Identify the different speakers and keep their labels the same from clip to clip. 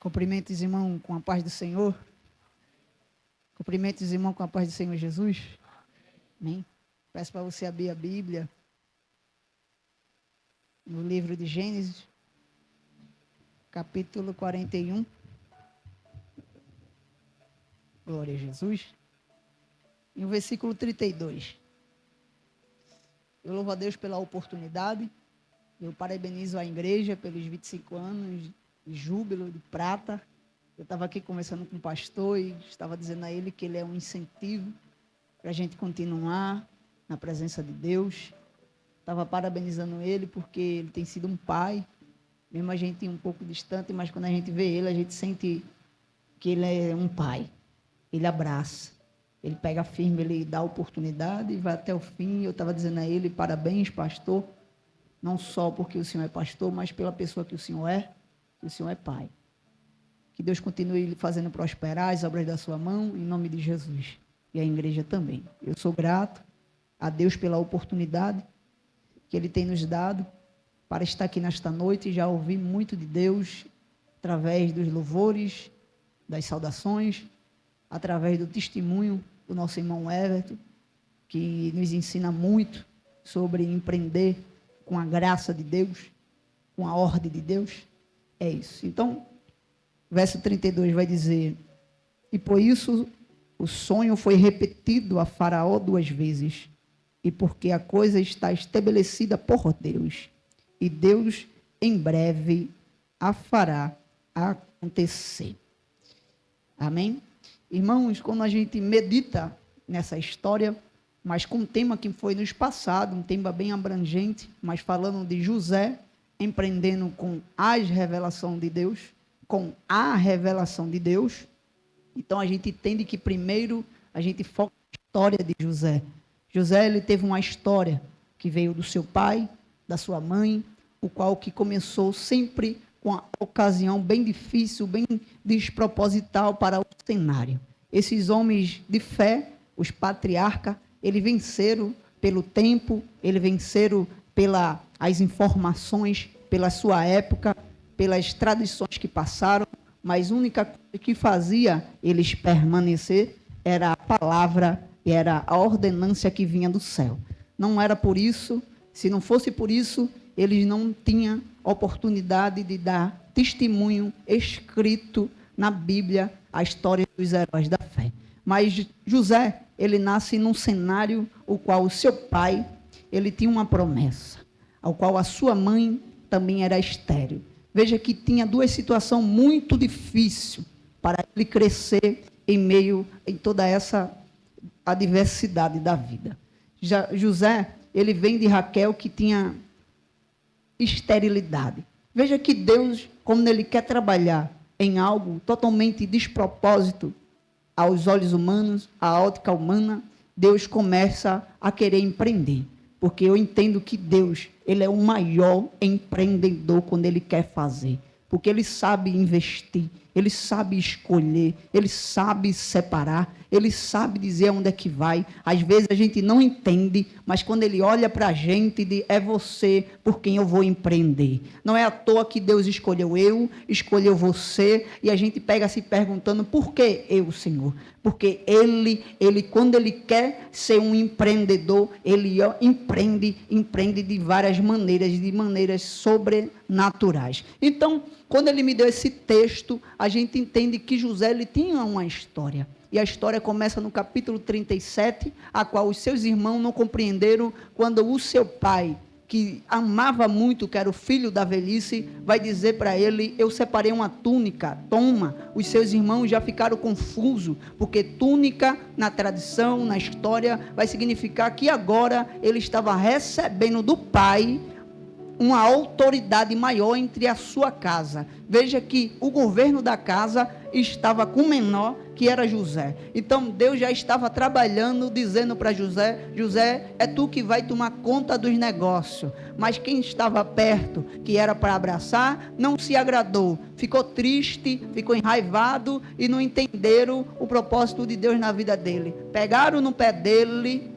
Speaker 1: Cumprimentos, irmão, com a paz do Senhor. Cumprimentos, irmão, com a paz do Senhor Jesus. Amém. Peço para você abrir a Bíblia no livro de Gênesis, capítulo 41. Glória a Jesus. E o versículo 32. Eu louvo a Deus pela oportunidade. Eu parabenizo a igreja pelos 25 anos de júbilo, de prata. Eu estava aqui conversando com o pastor e estava dizendo a ele que ele é um incentivo para a gente continuar na presença de Deus. Estava parabenizando ele porque ele tem sido um pai, mesmo a gente um pouco distante, mas quando a gente vê ele, a gente sente que ele é um pai. Ele abraça, ele pega firme, ele dá a oportunidade e vai até o fim. Eu estava dizendo a ele, parabéns, pastor, não só porque o senhor é pastor, mas pela pessoa que o senhor é pai. Que Deus continue lhe fazendo prosperar as obras da sua mão, em nome de Jesus. E a igreja também. Eu sou grato a Deus pela oportunidade que Ele tem nos dado para estar aqui nesta noite. Já ouvi muito de Deus através dos louvores, das saudações, através do testemunho do nosso irmão Everton, que nos ensina muito sobre empreender com a graça de Deus, com a ordem de Deus. É isso. Então, verso 32 vai dizer: e por isso o sonho foi repetido a Faraó 2 vezes, e porque a coisa está estabelecida por Deus, e Deus em breve a fará acontecer. Amém? Irmãos, quando a gente medita nessa história, mas com um tema que foi nos passado, um tema bem abrangente, mas falando de José empreendendo com as revelações de Deus, com a revelação de Deus. Então a gente entende que primeiro a gente foca na história de José. José, ele teve uma história que veio do seu pai, da sua mãe, o qual que começou sempre com uma ocasião bem difícil, bem desproposital para o cenário. Esses homens de fé, os patriarcas, eles venceram pelo tempo, eles venceram pelas informações, pela sua época, pelas tradições que passaram, mas a única coisa que fazia eles permanecer era a palavra, era a ordenância que vinha do céu. Não era por isso, se não fosse por isso, eles não tinham oportunidade de dar testemunho escrito na Bíblia, a história dos heróis da fé. Mas José, ele nasce num cenário o qual o seu pai, ele tinha uma promessa, ao qual a sua mãe também era estéril. Veja que tinha duas situações muito difíceis para ele crescer em toda essa adversidade da vida. José, ele vem de Raquel, que tinha esterilidade. Veja que Deus, quando ele quer trabalhar em algo totalmente despropósito aos olhos humanos, à ótica humana, Deus começa a querer empreender. Porque eu entendo que Deus, ele é o maior empreendedor quando ele quer fazer. Porque ele sabe investir, ele sabe escolher, ele sabe separar, ele sabe dizer onde é que vai. Às vezes a gente não entende, mas quando ele olha para a gente, diz, é você por quem eu vou empreender. Não é à toa que Deus escolheu você, e a gente pega se perguntando, por que eu, Senhor? Porque ele quando ele quer ser um empreendedor, ele empreende de várias maneiras, de maneiras sobrenaturais. Então, quando ele me deu esse texto, a gente entende que José, ele tinha uma história. E a história começa no capítulo 37, a qual os seus irmãos não compreenderam quando o seu pai, que amava muito, que era o filho da velhice, vai dizer para ele, eu separei uma túnica, toma. Os seus irmãos já ficaram confusos, porque túnica, na tradição, na história, vai significar que agora ele estava recebendo do pai uma autoridade maior entre a sua casa. Veja que o governo da casa estava com o menor, que era José. Então Deus já estava trabalhando, dizendo para José, José, é tu que vai tomar conta dos negócios. Mas quem estava perto, que era para abraçar, não se agradou, ficou triste, ficou enraivado e não entenderam o propósito de Deus na vida dele. Pegaram no pé dele,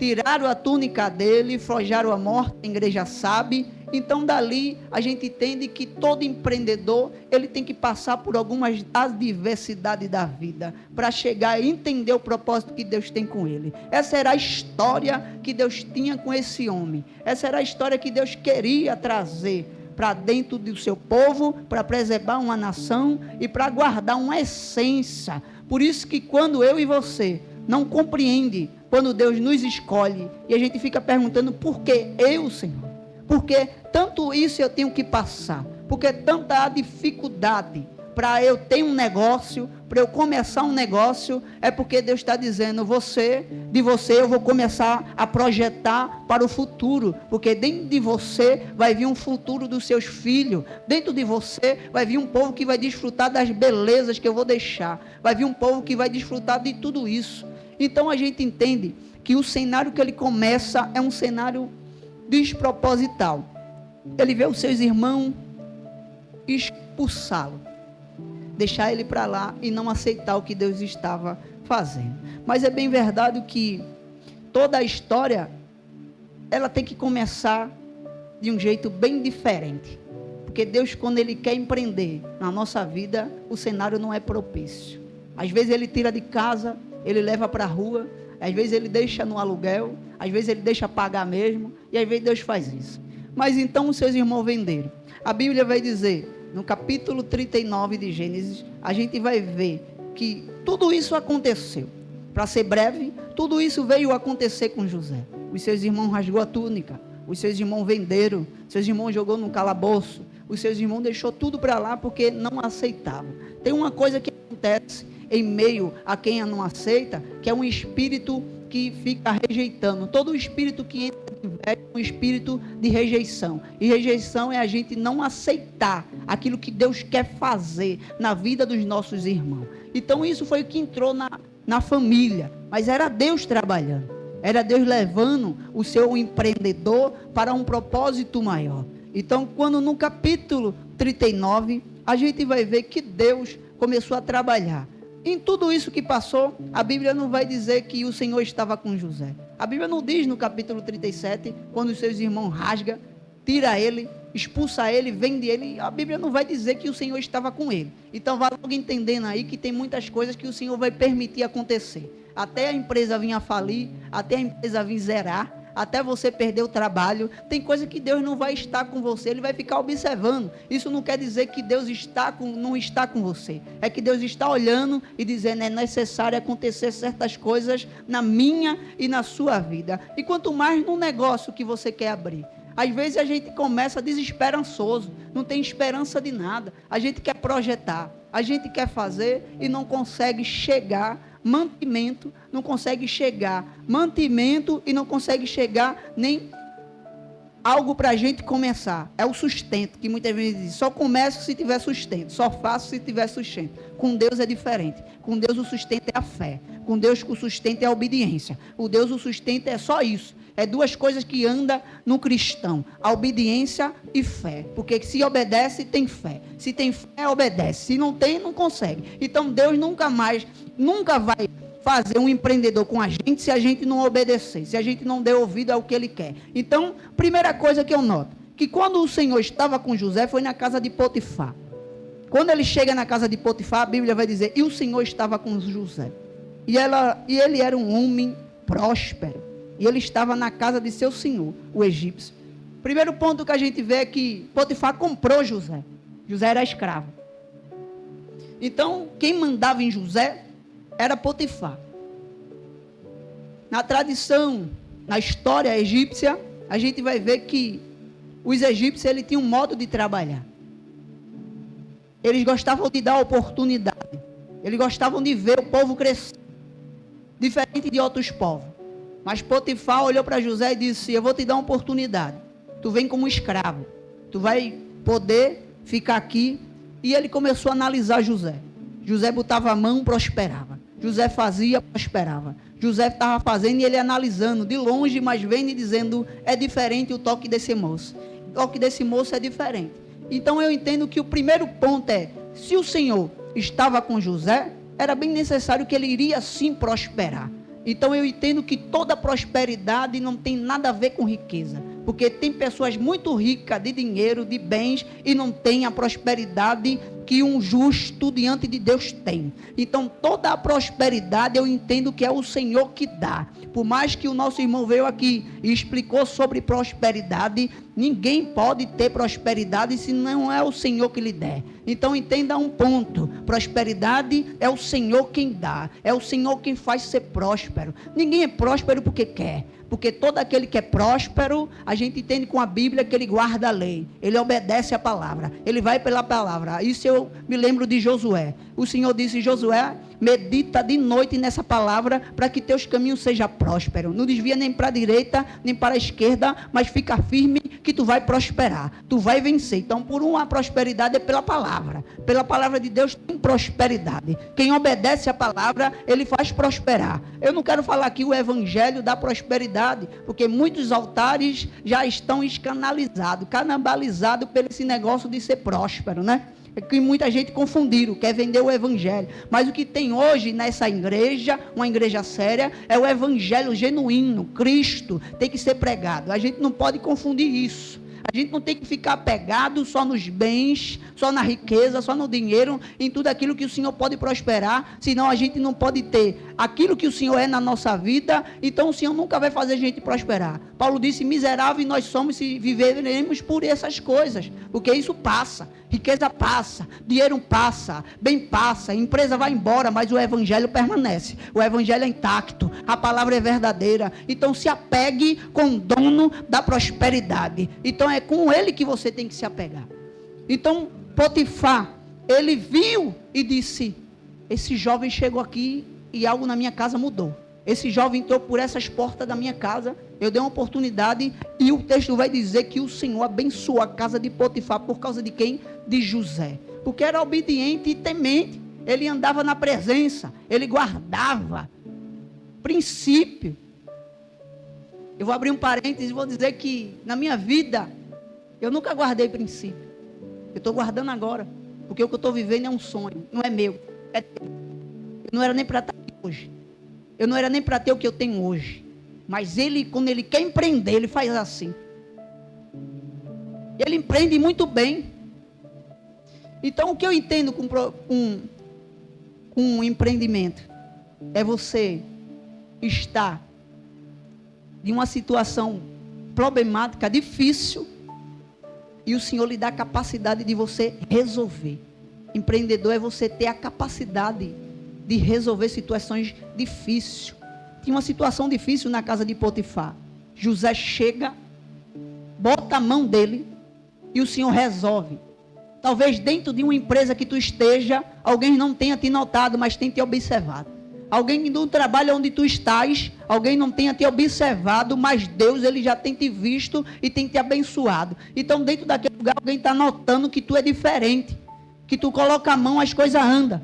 Speaker 1: tiraram a túnica dele, forjaram a morte, a igreja sabe. Então dali a gente entende que todo empreendedor, ele tem que passar por algumas adversidades da vida, para chegar e entender o propósito que Deus tem com ele. Essa era a história que Deus tinha com esse homem, essa era a história que Deus queria trazer para dentro do seu povo, para preservar uma nação e para guardar uma essência. Por isso que quando eu e você não compreende, quando Deus nos escolhe, e a gente fica perguntando, por que eu, Senhor? Porque tanto isso eu tenho que passar, porque tanta dificuldade para eu ter um negócio, para eu começar um negócio, é porque Deus está dizendo, de você eu vou começar a projetar para o futuro, porque dentro de você vai vir um futuro dos seus filhos, dentro de você vai vir um povo que vai desfrutar das belezas que eu vou deixar, vai vir um povo que vai desfrutar de tudo isso. Então a gente entende que o cenário que ele começa é um cenário desproposital. Ele vê os seus irmãos expulsá-lo, deixar ele para lá e não aceitar o que Deus estava fazendo. Mas é bem verdade que toda a história, ela tem que começar de um jeito bem diferente, porque Deus, quando ele quer empreender na nossa vida, o cenário não é propício. Às vezes ele tira de casa, ele leva para a rua, às vezes ele deixa no aluguel, às vezes ele deixa pagar mesmo, e às vezes Deus faz isso. Mas então os seus irmãos venderam. A Bíblia vai dizer, no capítulo 39 de Gênesis, a gente vai ver que tudo isso aconteceu. Para ser breve, tudo isso veio acontecer com José. Os seus irmãos rasgou a túnica, os seus irmãos venderam, seus irmãos jogou no calabouço, os seus irmãos deixou tudo para lá porque não aceitavam. Tem uma coisa que acontece em meio a quem não aceita, que é um espírito que fica rejeitando. Todo espírito que entra é um espírito de rejeição. E rejeição é a gente não aceitar aquilo que Deus quer fazer na vida dos nossos irmãos. Então isso foi o que entrou na família. Mas era Deus trabalhando. Era Deus levando o seu empreendedor para um propósito maior. Então quando no capítulo 39, a gente vai ver que Deus começou a trabalhar. Em tudo isso que passou, a Bíblia não vai dizer que o Senhor estava com José. A Bíblia não diz no capítulo 37, quando os seus irmãos rasgam, tira ele, expulsa ele, vende ele. A Bíblia não vai dizer que o Senhor estava com ele. Então vai logo entendendo aí que tem muitas coisas que o Senhor vai permitir acontecer. Até a empresa vir a falir, até a empresa vir zerar, até você perder o trabalho. Tem coisa que Deus não vai estar com você, Ele vai ficar observando. Isso não quer dizer que Deus não está com você. É que Deus está olhando e dizendo, é necessário acontecer certas coisas na minha e na sua vida. E quanto mais no negócio que você quer abrir. Às vezes a gente começa desesperançoso, não tem esperança de nada. A gente quer projetar, a gente quer fazer e não consegue chegar. Mantimento, não consegue chegar. Mantimento e não consegue chegar nem algo para a gente começar. É o sustento, que muitas vezes diz, só começo se tiver sustento, só faço se tiver sustento. Com Deus é diferente. Com Deus o sustento é a fé. Com Deus o sustento é a obediência. Com Deus o sustento é só isso. É duas coisas que andam no cristão, a obediência e fé, porque se obedece, tem fé, se tem fé, obedece, se não tem, não consegue. Então Deus nunca vai fazer um empreendedor com a gente se a gente não obedecer, se a gente não der ouvido ao que Ele quer. Então, primeira coisa que eu noto, que quando o Senhor estava com José, foi na casa de Potifar. Quando ele chega na casa de Potifar, a Bíblia vai dizer, e o Senhor estava com José, e ele era um homem próspero, e ele estava na casa de seu senhor, o egípcio. Primeiro ponto que a gente vê é que Potifar comprou José. José era escravo. Então, quem mandava em José era Potifar. Na tradição, na história egípcia, a gente vai ver que os egípcios eles tinham um modo de trabalhar. Eles gostavam de dar oportunidade. Eles gostavam de ver o povo crescer. Diferente de outros povos. Mas Potifar olhou para José e disse, eu vou te dar uma oportunidade. Tu vem como escravo. Tu vai poder ficar aqui. E ele começou a analisar José. José botava a mão, prosperava. José fazia, prosperava. José estava fazendo e ele analisando de longe, mas vendo e dizendo, é diferente o toque desse moço. O toque desse moço é diferente. Então eu entendo que o primeiro ponto é, se o Senhor estava com José, era bem necessário que ele iria sim prosperar. Então eu entendo que toda prosperidade não tem nada a ver com riqueza. Porque tem pessoas muito ricas de dinheiro, de bens, e não tem a prosperidade que um justo diante de Deus tem. Então toda a prosperidade eu entendo que é o Senhor que dá. Por mais que o nosso irmão veio aqui e explicou sobre prosperidade, ninguém pode ter prosperidade se não é o Senhor que lhe der. Então entenda um ponto: prosperidade é o Senhor quem dá, é o Senhor quem faz ser próspero. Ninguém é próspero porque quer. Porque todo aquele que é próspero, a gente entende com a Bíblia que ele guarda a lei, ele obedece a palavra, ele vai pela palavra. Isso eu me lembro de Josué. O Senhor disse: Josué, medita de noite nessa palavra, para que teus caminhos sejam prósperos. Não desvia nem para a direita, nem para a esquerda, mas fica firme que tu vai prosperar, tu vai vencer. Então, por uma prosperidade é pela palavra de Deus tem prosperidade. Quem obedece a palavra, ele faz prosperar. Eu não quero falar aqui o evangelho da prosperidade, porque muitos altares já estão escanalizados, canibalizados pelo esse negócio de ser próspero, né? É que muita gente confundiram, quer vender o evangelho. Mas o que tem hoje nessa igreja, uma igreja séria, é o evangelho genuíno. Cristo tem que ser pregado. A gente não pode confundir isso. A gente não tem que ficar apegado só nos bens, só na riqueza, só no dinheiro, em tudo aquilo que o Senhor pode prosperar, senão a gente não pode ter aquilo que o Senhor é na nossa vida, então o Senhor nunca vai fazer a gente prosperar. Paulo disse: miserável nós somos se viveremos por essas coisas, porque isso passa, riqueza passa, dinheiro passa, bem passa, empresa vai embora, mas o evangelho permanece, o evangelho é intacto, a palavra é verdadeira. Então se apegue com o dono da prosperidade. Então é com ele que você tem que se apegar. Então Potifar, ele viu e disse: esse jovem chegou aqui e algo na minha casa mudou. Esse jovem entrou por essas portas da minha casa, eu dei uma oportunidade, e o texto vai dizer que o Senhor abençoou a casa de Potifar. Por causa de quem? De José, porque era obediente e temente, ele andava na presença, ele guardava princípio. Eu vou abrir um parênteses e vou dizer que na minha vida eu nunca guardei princípio. Eu estou guardando agora, porque o que eu estou vivendo é um sonho, não é meu, é teu. Eu não era nem para estar aqui hoje, eu não era nem para ter o que eu tenho hoje, mas ele, quando ele quer empreender, ele faz assim. Ele empreende muito bem. Então o que eu entendo com um empreendimento é você estar de uma situação problemática, difícil, e o Senhor lhe dá a capacidade de você resolver. Empreendedor é você ter a capacidade de resolver situações difíceis. Tinha uma situação difícil na casa de Potifar. José chega, bota a mão dele e o Senhor resolve. Talvez dentro de uma empresa que tu esteja, alguém não tenha te notado, mas tem te observado. Alguém do trabalho onde tu estás, alguém não tenha te observado, mas Deus, ele já tem te visto e tem te abençoado. Então dentro daquele lugar alguém está notando que tu é diferente, que tu coloca a mão, as coisas andam.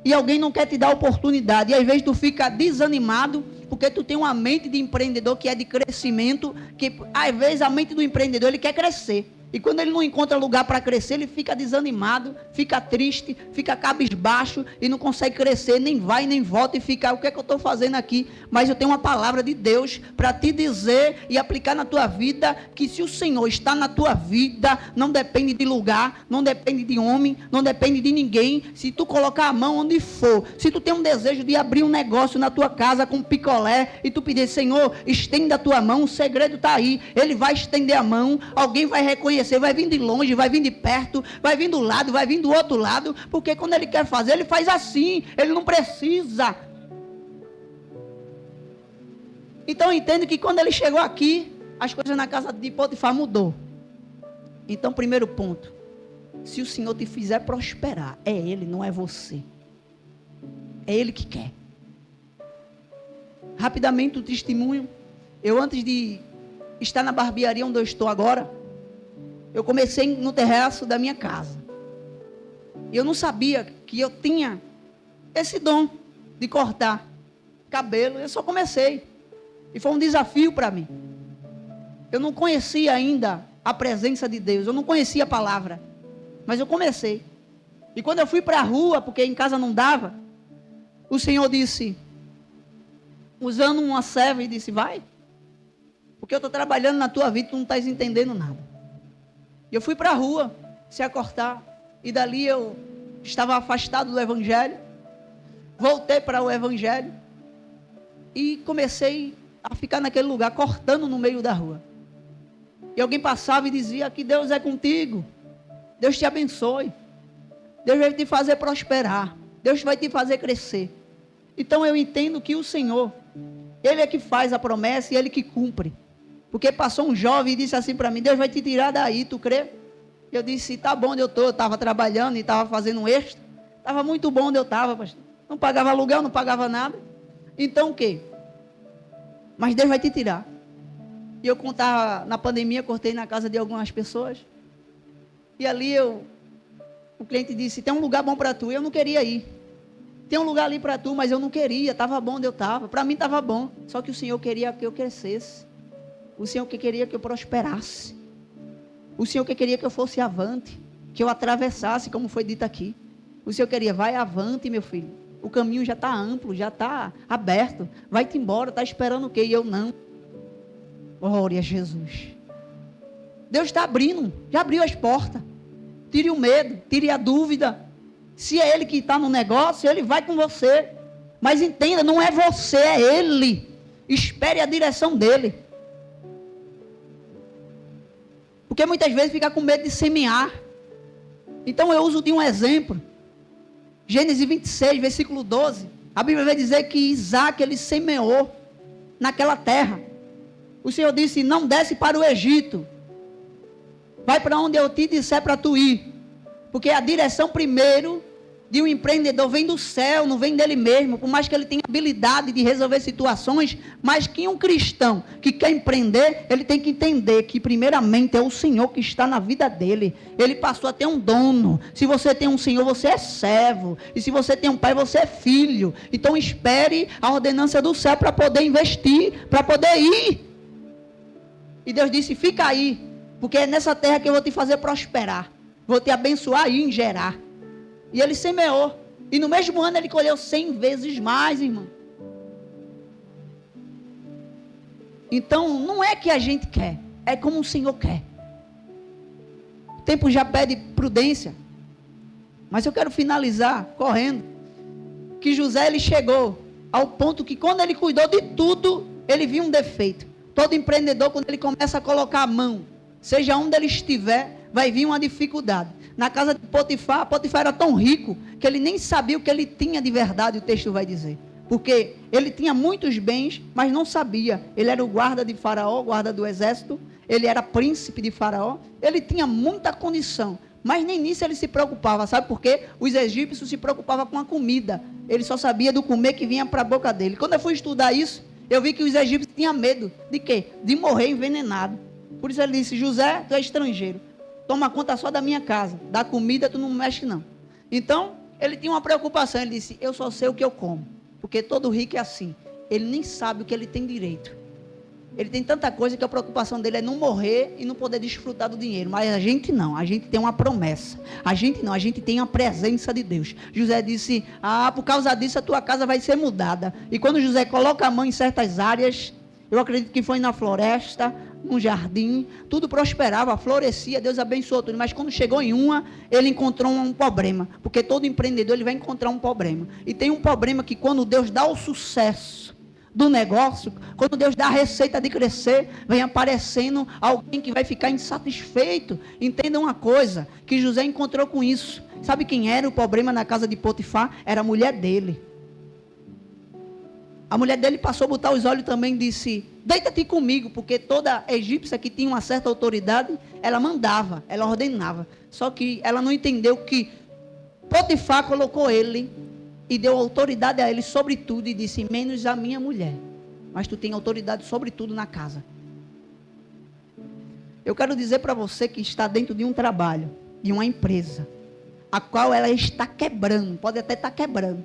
Speaker 1: E alguém não quer te dar oportunidade, e às vezes tu fica desanimado, porque tu tem uma mente de empreendedor que é de crescimento, que às vezes a mente do empreendedor, ele quer crescer. E quando ele não encontra lugar para crescer, ele fica desanimado, fica triste, fica cabisbaixo e não consegue crescer, nem vai, nem volta e fica: o que é que eu estou fazendo aqui? Mas eu tenho uma palavra de Deus para te dizer e aplicar na tua vida, que se o Senhor está na tua vida, não depende de lugar, não depende de homem, não depende de ninguém. Se tu colocar a mão onde for, se tu tem um desejo de abrir um negócio na tua casa com picolé, e tu pedir: Senhor, estenda a tua mão, o segredo está aí. Ele vai estender a mão, alguém vai reconhecer, vai vir de longe, vai vir de perto, vai vir do lado, vai vir do outro lado, porque quando ele quer fazer, ele faz assim, ele não precisa. Então eu entendo que quando ele chegou aqui, as coisas na casa de Potifar mudou. Então, primeiro ponto: se o Senhor te fizer prosperar, é Ele, não é você. É Ele que quer. Rapidamente o testemunho. Eu, antes de estar na barbearia onde eu estou agora, eu comecei no terraço da minha casa. E eu não sabia que eu tinha esse dom de cortar cabelo. Eu só comecei. E foi um desafio para mim. Eu não conhecia ainda a presença de Deus. Eu não conhecia a palavra. Mas eu comecei. E quando eu fui para a rua, porque em casa não dava, o Senhor disse: usando uma serva, e disse, vai. Porque eu estou trabalhando na tua vida, tu não estás entendendo nada. E eu fui para a rua, se acortar. E dali eu estava afastado do evangelho. Voltei para o evangelho. E comecei a ficar naquele lugar, cortando no meio da rua. E alguém passava e dizia que Deus é contigo. Deus te abençoe. Deus vai te fazer prosperar. Deus vai te fazer crescer. Então eu entendo que o Senhor, Ele é que faz a promessa e Ele que cumpre. Porque passou um jovem e disse assim para mim, Deus vai te tirar daí, tu crê? Eu disse, tá bom onde eu estou. Eu estava trabalhando e estava fazendo um extra. Estava muito bom onde eu estava, pastor. Não pagava aluguel, não pagava nada. Então o quê? Mas Deus vai te tirar. E eu contava, na pandemia, cortei na casa de algumas pessoas. E ali o cliente disse, tem um lugar bom para tu. Eu não queria ir. Tem um lugar ali para tu, mas eu não queria. Estava bom onde eu estava. Para mim estava bom. Só que o Senhor queria que eu crescesse. O Senhor que queria que eu prosperasse. O Senhor que queria que eu fosse avante. Que eu atravessasse, como foi dito aqui. O Senhor queria, vai avante, meu filho. O caminho já está amplo, já está aberto. Vai-te embora, está esperando o quê? E eu não. Glória a Jesus. Deus está abrindo, já abriu as portas. Tire o medo, tire a dúvida. Se é Ele que está no negócio, Ele vai com você. Mas entenda, não é você, é Ele. Espere a direção dEle. Porque muitas vezes fica com medo de semear. Então eu uso de um exemplo. Gênesis 26, versículo 12. A Bíblia vai dizer que Isaac, ele semeou naquela terra. O Senhor disse, não desce para o Egito. Vai para onde eu te disser para tu ir. Porque a direção primeiro de um empreendedor vem do céu, não vem dele mesmo. Por mais que ele tenha habilidade de resolver situações, mas que um cristão que quer empreender, ele tem que entender que primeiramente é o Senhor que está na vida dele. Ele passou a ter um dono. Se você tem um Senhor, você é servo. E se você tem um pai, você é filho. Então espere a ordenança do céu para poder investir, para poder ir. E Deus disse, fica aí, porque é nessa terra que eu vou te fazer prosperar. Vou te abençoar e gerar. E ele semeou. E no mesmo ano ele colheu 100 vezes mais, irmão. Então, não é que a gente quer. É como o Senhor quer. O tempo já pede prudência. Mas eu quero finalizar correndo. Que José, ele chegou ao ponto que quando ele cuidou de tudo, ele viu um defeito. Todo empreendedor, quando ele começa a colocar a mão, seja onde ele estiver, vai vir uma dificuldade. Na casa de Potifar, Potifar era tão rico que ele nem sabia o que ele tinha de verdade, o texto vai dizer. Porque ele tinha muitos bens, mas não sabia. Ele era o guarda de Faraó, guarda do exército. Ele era príncipe de Faraó. Ele tinha muita condição, mas nem nisso ele se preocupava. Sabe por quê? Os egípcios se preocupavam com a comida. Ele só sabia do comer que vinha para a boca dele. Quando eu fui estudar isso, eu vi que os egípcios tinham medo. De quê? De morrer envenenado. Por isso ele disse, José, tu é estrangeiro. Toma conta só da minha casa. Da comida tu não mexe não. Então, ele tinha uma preocupação. Ele disse, eu só sei o que eu como. Porque todo rico é assim. Ele nem sabe o que ele tem direito. Ele tem tanta coisa que a preocupação dele é não morrer e não poder desfrutar do dinheiro. Mas a gente não. A gente tem uma promessa. A gente não. A gente tem a presença de Deus. José disse, por causa disso a tua casa vai ser mudada. E quando José coloca a mão em certas áreas, eu acredito que foi na floresta, num jardim, tudo prosperava, florescia, Deus abençoou tudo, mas quando chegou em uma, ele encontrou um problema, porque todo empreendedor ele vai encontrar um problema, e tem um problema que quando Deus dá o sucesso do negócio, quando Deus dá a receita de crescer, vem aparecendo alguém que vai ficar insatisfeito. Entenda uma coisa, que José encontrou com isso, sabe quem era o problema na casa de Potifar? Era a mulher dele. A mulher dele passou a botar os olhos também e disse, deita-te comigo, porque toda egípcia que tinha uma certa autoridade, ela mandava, ela ordenava. Só que ela não entendeu que Potifar colocou ele e deu autoridade a ele sobre tudo e disse, menos a minha mulher. Mas tu tem autoridade sobre tudo na casa. Eu quero dizer para você que está dentro de um trabalho, de uma empresa, a qual ela está quebrando, pode até estar quebrando.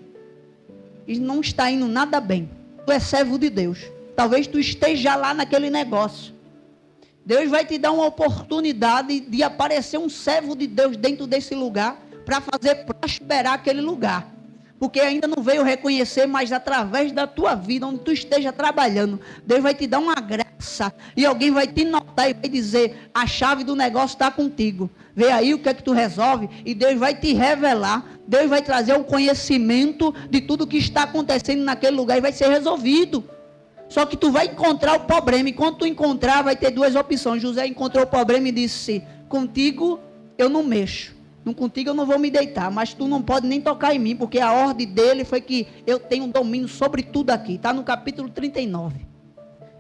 Speaker 1: E não está indo nada bem. Tu é servo de Deus. Talvez tu esteja lá naquele negócio. Deus vai te dar uma oportunidade de aparecer um servo de Deus dentro desse lugar para fazer prosperar aquele lugar. porque ainda não veio reconhecer, mas através da tua vida, onde tu esteja trabalhando, Deus vai te dar uma graça, e alguém vai te notar e vai dizer, a chave do negócio está contigo, vê aí o que é que tu resolve, e Deus vai te revelar, Deus vai trazer um conhecimento de tudo que está acontecendo naquele lugar, e vai ser resolvido. Só que tu vai encontrar o problema, e quando tu encontrar, vai ter duas opções. José encontrou o problema e disse, contigo eu não mexo, contigo eu não vou me deitar, mas tu não pode nem tocar em mim, porque a ordem dele foi que eu tenho domínio sobre tudo aqui, está no capítulo 39.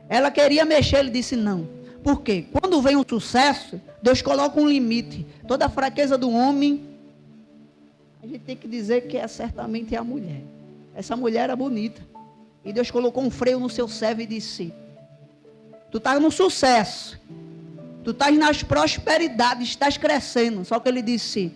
Speaker 1: Ela queria mexer, ele disse não. Por quê? Quando vem um sucesso, Deus coloca um limite. Toda a fraqueza do homem, a gente tem que dizer que certamente é a mulher. Essa mulher era bonita, e Deus colocou um freio no seu servo e disse, tu estás no sucesso, tu estás nas prosperidades, estás crescendo. Só que ele disse,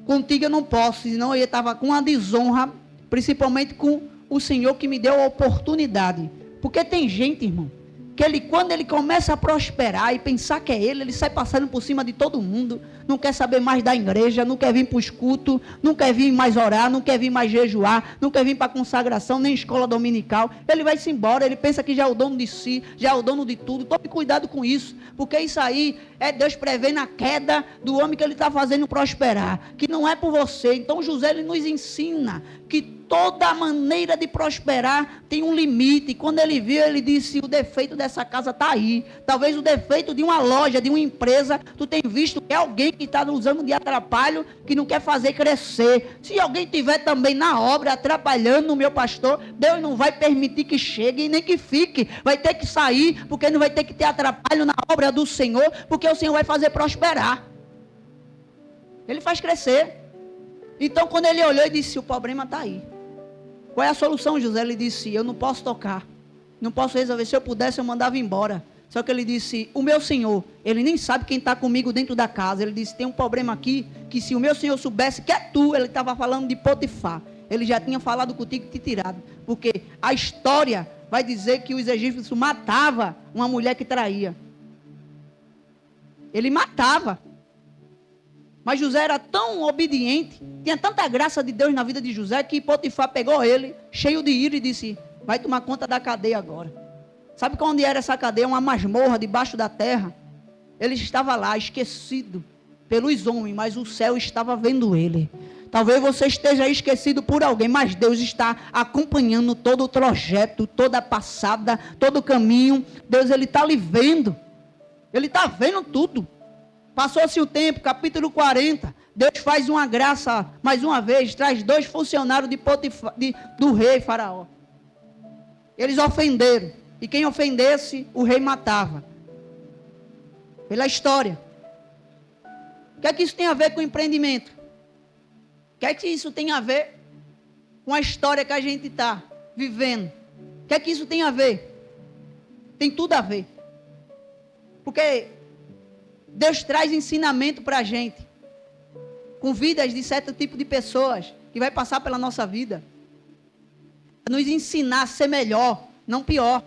Speaker 1: contigo eu não posso, senão eu estava com uma desonra, principalmente com o Senhor que me deu a oportunidade. Porque tem gente, irmão, que quando ele começa a prosperar e pensar que é ele sai passando por cima de todo mundo, não quer saber mais da igreja, não quer vir para os cultos, não quer vir mais orar, não quer vir mais jejuar, não quer vir para a consagração, nem escola dominical. Ele vai-se embora, ele pensa que já é o dono de si, já é o dono de tudo. Tome cuidado com isso, porque isso aí é Deus prevendo a queda do homem que ele está fazendo prosperar, que não é por você. Então José, ele nos ensina que toda maneira de prosperar tem um limite. E quando ele viu, ele disse, o defeito dessa casa está aí. Talvez o defeito de uma loja, de uma empresa, tu tem visto que é alguém que está usando de atrapalho, que não quer fazer crescer. Se alguém tiver também na obra atrapalhando o meu pastor, Deus não vai permitir que chegue e nem que fique. Vai ter que sair, porque não vai ter que ter atrapalho na obra do Senhor, porque o Senhor vai fazer prosperar. Ele faz crescer. Então quando ele olhou e disse, o problema está aí. Qual é a solução, José? Ele disse, eu não posso tocar, não posso resolver. Se eu pudesse, eu mandava embora. Só que ele disse, o meu senhor, ele nem sabe quem está comigo dentro da casa. Ele disse, tem um problema aqui, que se o meu senhor soubesse que é tu, ele estava falando de Potifar, ele já tinha falado contigo e te tirado. Porque a história vai dizer que os egípcios matavam uma mulher que traía. Ele matava. Mas José era tão obediente, tinha tanta graça de Deus na vida de José, que Potifar pegou ele, cheio de ira, e disse, vai tomar conta da cadeia agora. Sabe onde era essa cadeia? Uma masmorra debaixo da terra. Ele estava lá, esquecido pelos homens, mas o céu estava vendo ele. Talvez você esteja esquecido por alguém, mas Deus está acompanhando todo o trajeto, toda a passada, todo o caminho. Deus, ele está lhe vendo. Ele está vendo tudo. Passou-se o tempo, capítulo 40, Deus faz uma graça, mais uma vez, traz 2 funcionários de Potifar, do rei Faraó. Eles ofenderam, e quem ofendesse, o rei matava. Pela história. O que é que isso tem a ver com empreendimento? O que é que isso tem a ver com a história que a gente está vivendo? O que é que isso tem a ver? Tem tudo a ver. Porque Deus traz ensinamento para a gente, com vidas de certo tipo de pessoas, que vai passar pela nossa vida, para nos ensinar a ser melhor, não pior,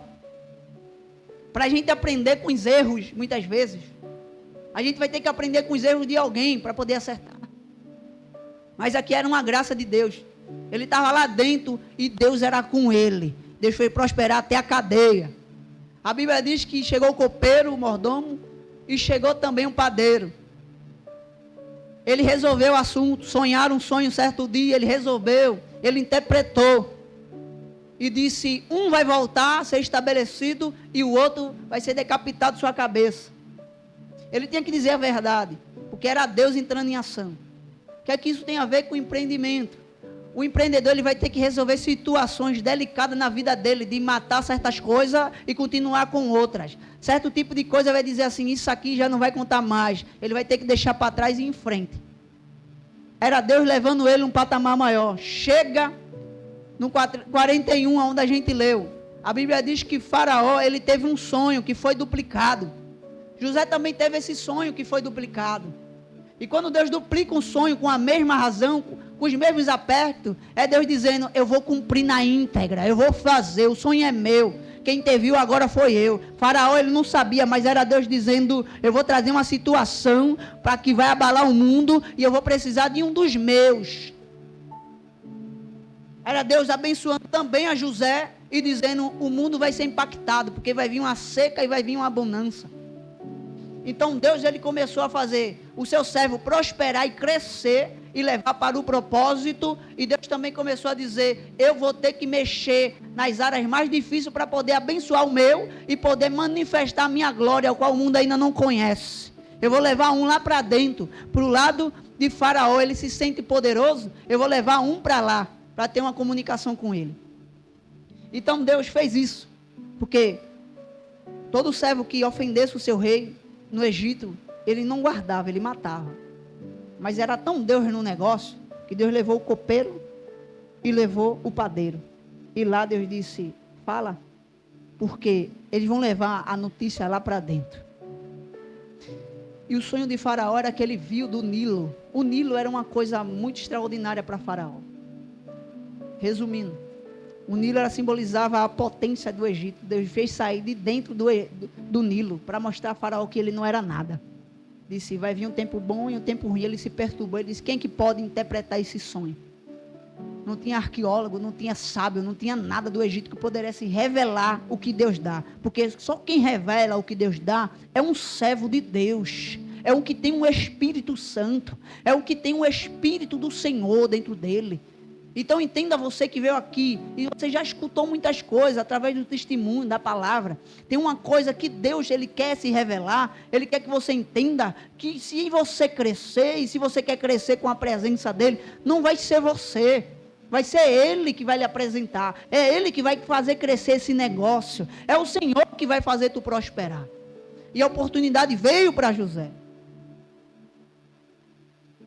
Speaker 1: para a gente aprender com os erros, muitas vezes, a gente vai ter que aprender com os erros de alguém, para poder acertar, mas aqui era uma graça de Deus, ele estava lá dentro, e Deus era com ele, Deus foi prosperar até a cadeia. A Bíblia diz que chegou o copeiro, o mordomo, e chegou também um padeiro. Ele resolveu o assunto, sonharam um sonho certo dia, ele resolveu, ele interpretou. E disse, um vai voltar a ser estabelecido e o outro vai ser decapitado de sua cabeça. Ele tinha que dizer a verdade, porque era Deus entrando em ação. O que é que isso tem a ver com empreendimento? O empreendedor, ele vai ter que resolver situações delicadas na vida dele, de matar certas coisas e continuar com outras. Certo tipo de coisa vai dizer assim, isso aqui já não vai contar mais. Ele vai ter que deixar para trás e ir em frente. Era Deus levando ele um patamar maior. Chega no 41, onde a gente leu. A Bíblia diz que Faraó, ele teve um sonho que foi duplicado. José também teve esse sonho que foi duplicado. E quando Deus duplica um sonho com a mesma razão, com os mesmos apertos, é Deus dizendo, eu vou cumprir na íntegra, eu vou fazer, o sonho é meu, quem te viu agora foi eu. Faraó, ele não sabia, mas era Deus dizendo, eu vou trazer uma situação para que vai abalar o mundo, e eu vou precisar de um dos meus. Era Deus abençoando também a José e dizendo: o mundo vai ser impactado, porque vai vir uma seca e vai vir uma bonança. Então Deus, ele começou a fazer o seu servo prosperar e crescer e levar para o propósito. E Deus também começou a dizer: eu vou ter que mexer nas áreas mais difíceis para poder abençoar o meu e poder manifestar a minha glória, ao qual o mundo ainda não conhece. Eu vou levar um lá para dentro, para o lado de Faraó. Ele se sente poderoso, eu vou levar um para lá, para ter uma comunicação com ele. Então Deus fez isso, porque todo servo que ofendesse o seu rei no Egito, ele não guardava, ele matava. Mas era tão Deus no negócio, que Deus levou o copeiro e levou o padeiro. E lá Deus disse: fala, porque eles vão levar a notícia lá para dentro. E o sonho de Faraó era que ele viu do Nilo. O Nilo era uma coisa muito extraordinária para Faraó. Resumindo, o Nilo simbolizava a potência do Egito. Deus fez sair de dentro do Nilo para mostrar a Faraó que ele não era nada. Disse: vai vir um tempo bom e um tempo ruim. Ele se perturbou. Ele disse: quem que pode interpretar esse sonho? Não tinha arqueólogo, não tinha sábio, não tinha nada do Egito que pudesse revelar o que Deus dá. Porque só quem revela o que Deus dá é um servo de Deus. É um que tem um Espírito Santo. É um que tem o Espírito do Senhor dentro dele. Então entenda, você que veio aqui e você já escutou muitas coisas através do testemunho, da palavra. Tem uma coisa que Deus, ele quer se revelar. Ele quer que você entenda que se você crescer, e se você quer crescer com a presença dele, não vai ser você. Vai ser ele que vai lhe apresentar. É ele que vai fazer crescer esse negócio. É o Senhor que vai fazer tu prosperar. E a oportunidade veio para José.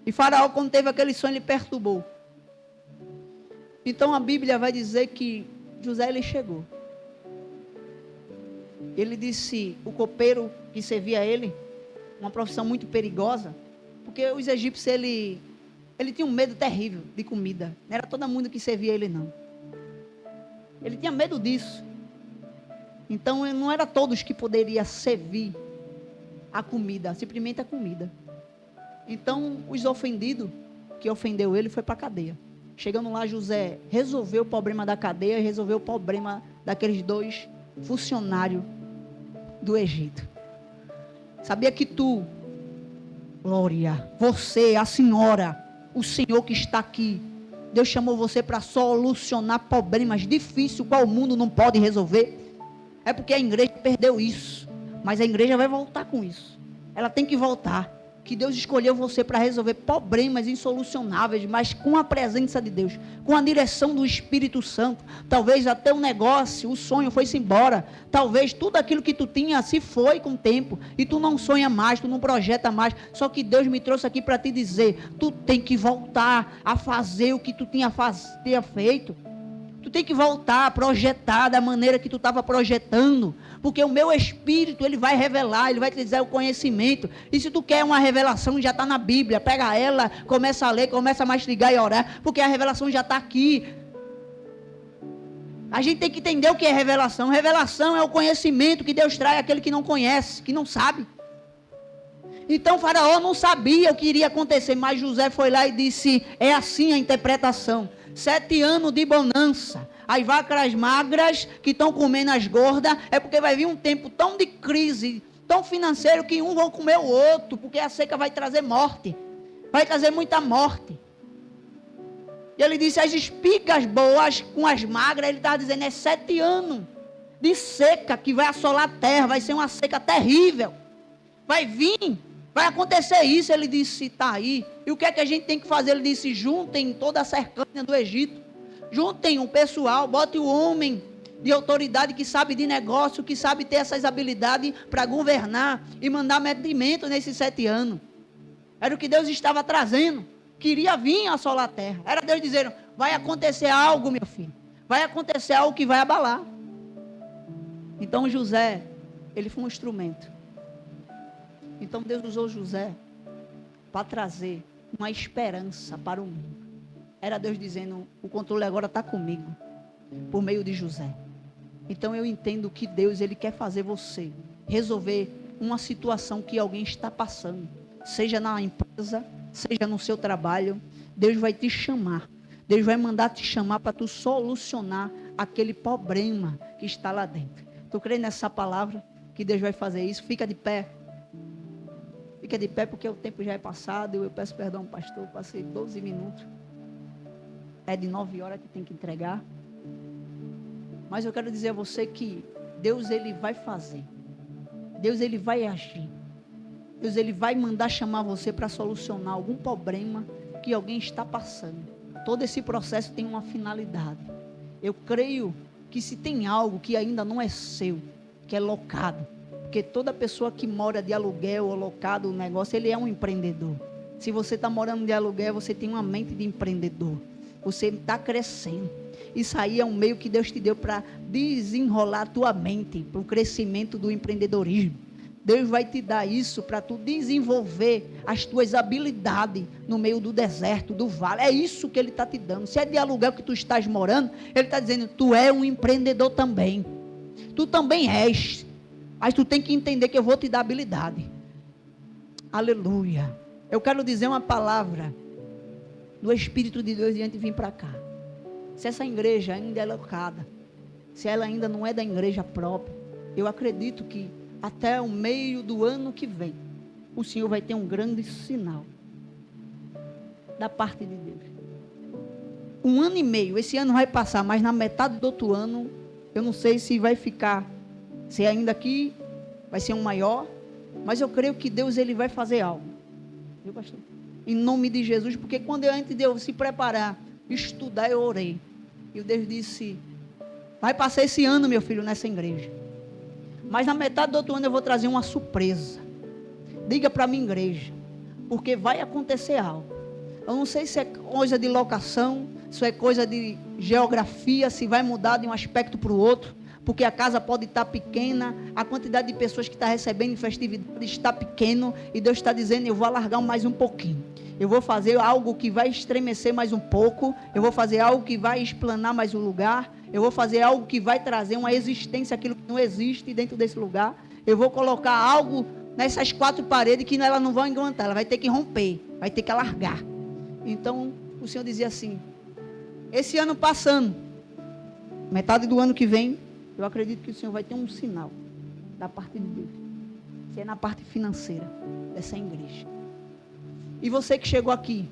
Speaker 1: E Faraó, quando teve aquele sonho, ele perturbou. Então a Bíblia vai dizer que José, ele chegou. Ele disse: o copeiro que servia a ele, uma profissão muito perigosa, porque os egípcios, ele tinha um medo terrível de comida. Não era todo mundo que servia ele, não. Ele tinha medo disso. Então não era todos que poderiam servir a comida, simplesmente a comida. Então os ofendidos, que ofendeu ele, foi para a cadeia. Chegando lá, José resolveu o problema da cadeia e resolveu o problema daqueles 2 funcionários do Egito. Sabia que tu, Glória, você, a senhora, o Senhor que está aqui, Deus chamou você para solucionar problemas difíceis, qual o mundo não pode resolver? É porque a igreja perdeu isso, mas a igreja vai voltar com isso. Ela tem que voltar. Que Deus escolheu você para resolver problemas insolucionáveis, mas com a presença de Deus, com a direção do Espírito Santo. Talvez até o negócio, o sonho foi-se embora. Talvez tudo aquilo que tu tinha se foi com o tempo, e tu não sonha mais, tu não projeta mais. Só que Deus me trouxe aqui para te dizer: tu tem que voltar a fazer o que tu tinha feito. Tu tem que voltar a projetar da maneira que tu estava projetando, porque o meu Espírito, ele vai revelar, ele vai te dizer o conhecimento. E se tu quer uma revelação, já está na Bíblia, pega ela, começa a ler, começa a mastigar e orar, porque a revelação já está aqui. A gente tem que entender o que é revelação. Revelação é o conhecimento que Deus traz àquele que não conhece, que não sabe. Então Faraó não sabia o que iria acontecer, mas José foi lá e disse: é assim a interpretação. 7 anos de bonança. As vacas magras que estão comendo as gordas, é porque vai vir um tempo tão de crise, tão financeiro, que um vão comer o outro, porque a seca vai trazer morte, vai trazer muita morte. E ele disse: as espigas boas com as magras, ele estava dizendo, é 7 anos de seca que vai assolar a terra, vai ser uma seca terrível, vai vir, vai acontecer isso. Ele disse: está aí. E o que é que a gente tem que fazer? Ele disse: juntem toda a cercânia do Egito, juntem o pessoal, botem o homem de autoridade que sabe de negócio, que sabe ter essas habilidades para governar e mandar mantimento nesses 7 anos. Era o que Deus estava trazendo, queria vir assolar a terra. Era Deus dizendo: vai acontecer algo, meu filho, vai acontecer algo que vai abalar. Então José, ele foi um instrumento. Então Deus usou José para trazer uma esperança para o mundo. Era Deus dizendo: o controle agora está comigo, por meio de José. Então eu entendo que Deus, ele quer fazer você resolver uma situação que alguém está passando, seja na empresa, seja no seu trabalho. Deus vai te chamar, Deus vai mandar te chamar para tu solucionar aquele problema que está lá dentro. Tu crê nessa palavra que Deus vai fazer isso? Fica de pé. Fica de pé porque o tempo já é passado. Eu peço perdão, pastor, passei 12 minutos. É de 9 horas que tem que entregar. Mas eu quero dizer a você que Deus, ele vai fazer. Deus, ele vai agir. Deus, ele vai mandar chamar você para solucionar algum problema que alguém está passando. Todo esse processo tem uma finalidade. Eu creio que se tem algo que ainda não é seu, que é locado, porque toda pessoa que mora de aluguel ou locado, o negócio, ele é um empreendedor. Se você está morando de aluguel, você tem uma mente de empreendedor. Você está crescendo. Isso aí é um meio que Deus te deu para desenrolar a tua mente, para o crescimento do empreendedorismo. Deus vai te dar isso para tu desenvolver as tuas habilidades no meio do deserto, do vale. É isso que Ele está te dando. Se é de aluguel que tu estás morando, Ele está dizendo, tu é um empreendedor também. Tu também és. Mas tu tem que entender que eu vou te dar habilidade. Aleluia. Eu quero dizer uma palavra do Espírito de Deus diante de vir para cá. Se essa igreja ainda é locada, se ela ainda não é da igreja própria, eu acredito que até o meio do ano que vem, o Senhor vai ter um grande sinal da parte de Deus. 1 ano e meio, esse ano vai passar, mas na metade do outro ano, eu não sei se vai ficar, se ainda aqui vai ser um maior, mas eu creio que Deus, ele vai fazer algo. Viu, pastor? Em nome de Jesus, porque quando antes de eu se preparar, estudar, eu orei. E Deus disse, vai passar esse ano, meu filho, nessa igreja. Mas na metade do outro ano eu vou trazer uma surpresa. Diga para minha igreja, porque vai acontecer algo. Eu não sei se é coisa de locação, se é coisa de geografia, se vai mudar de um aspecto para o outro, porque a casa pode estar pequena, a quantidade de pessoas que está recebendo em festividade está pequeno, e Deus está dizendo, eu vou alargar mais um pouquinho. Eu vou fazer algo que vai estremecer mais um pouco, eu vou fazer algo que vai explanar mais o lugar, eu vou fazer algo que vai trazer uma existência, aquilo que não existe dentro desse lugar. Eu vou colocar algo nessas 4 paredes que ela não vai aguentar, ela vai ter que romper, vai ter que alargar. Então, o Senhor dizia assim, esse ano passando, metade do ano que vem, eu acredito que o Senhor vai ter um sinal da parte de Deus. Se é na parte financeira dessa igreja. E você que chegou aqui,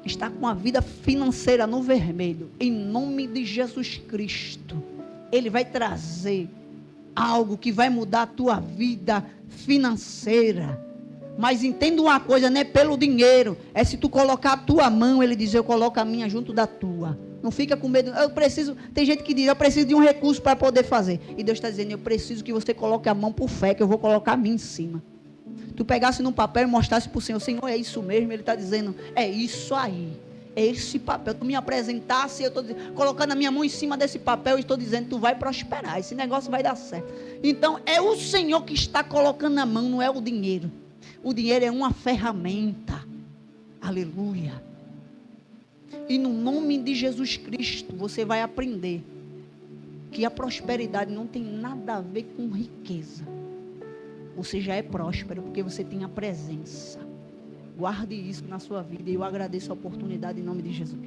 Speaker 1: está com a vida financeira no vermelho, em nome de Jesus Cristo, Ele vai trazer algo que vai mudar a tua vida financeira. Mas entenda uma coisa, não é pelo dinheiro, é se tu colocar a tua mão, Ele diz, eu coloco a minha junto da tua. Não fica com medo, eu preciso, tem gente que diz, eu preciso de um recurso para poder fazer. E Deus está dizendo, eu preciso que você coloque a mão por fé, que eu vou colocar a minha em cima. Tu pegasse num papel e mostrasse para o Senhor, Senhor, é isso mesmo? Ele está dizendo, é isso aí, é esse papel. Tu me apresentasse, eu estou colocando a minha mão em cima desse papel e estou dizendo, tu vai prosperar, esse negócio vai dar certo. Então, é o Senhor que está colocando a mão, não é o dinheiro. O dinheiro é uma ferramenta. Aleluia. E no nome de Jesus Cristo, você vai aprender que a prosperidade não tem nada a ver com riqueza. Você já é próspero porque você tem a presença. Guarde isso na sua vida e eu agradeço a oportunidade em nome de Jesus.